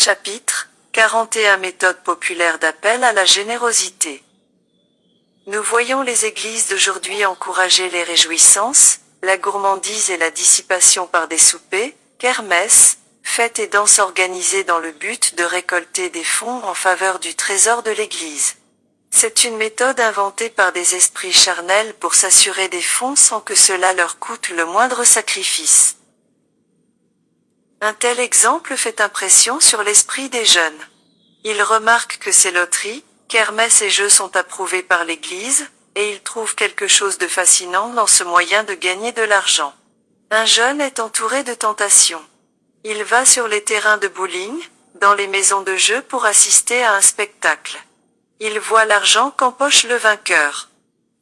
Chapitre 41 Méthode populaire d'appel à la générosité. Nous voyons les églises d'aujourd'hui encourager les réjouissances, la gourmandise et la dissipation par des soupers, kermesses, fêtes et danses organisées dans le but de récolter des fonds en faveur du trésor de l'Église. C'est une méthode inventée par des esprits charnels pour s'assurer des fonds sans que cela leur coûte le moindre sacrifice. Un tel exemple fait impression sur l'esprit des jeunes. Ils remarquent que ces loteries, kermesses et jeux sont approuvés par l'Église, et ils trouvent quelque chose de fascinant dans ce moyen de gagner de l'argent. Un jeune est entouré de tentations. Il va sur les terrains de bowling, dans les maisons de jeux pour assister à un spectacle. Il voit l'argent qu'empoche le vainqueur.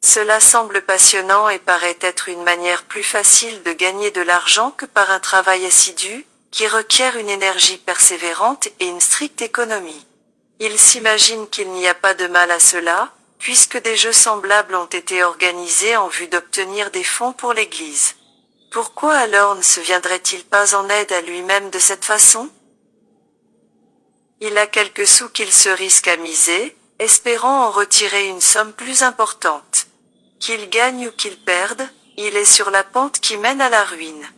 Cela semble passionnant et paraît être une manière plus facile de gagner de l'argent que par un travail assidu, qui requiert une énergie persévérante et une stricte économie. Il s'imagine qu'il n'y a pas de mal à cela, puisque des jeux semblables ont été organisés en vue d'obtenir des fonds pour l'Église. Pourquoi alors ne se viendrait-il pas en aide à lui-même de cette façon? Il a quelques sous qu'il se risque à miser, espérant en retirer une somme plus importante. Qu'il gagne ou qu'il perde, il est sur la pente qui mène à la ruine.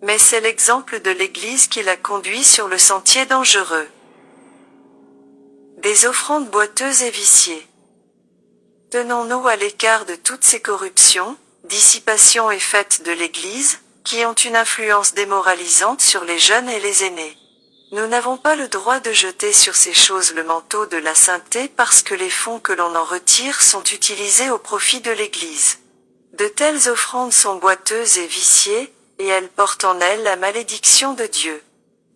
Mais c'est l'exemple de l'Église qui l'a conduit sur le sentier dangereux. Des offrandes boiteuses et viciées. Tenons-nous à l'écart de toutes ces corruptions, dissipations et fêtes de l'Église, qui ont une influence démoralisante sur les jeunes et les aînés. Nous n'avons pas le droit de jeter sur ces choses le manteau de la sainteté parce que les fonds que l'on en retire sont utilisés au profit de l'Église. De telles offrandes sont boiteuses et viciées, et elles portent en elles la malédiction de Dieu.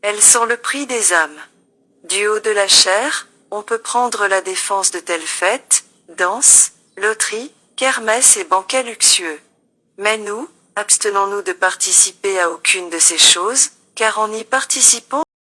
Elles sont le prix des âmes. Du haut de la chair, on peut prendre la défense de telles fêtes, danses, loteries, kermesses et banquets luxueux. Mais nous, abstenons-nous de participer à aucune de ces choses, car en y participant,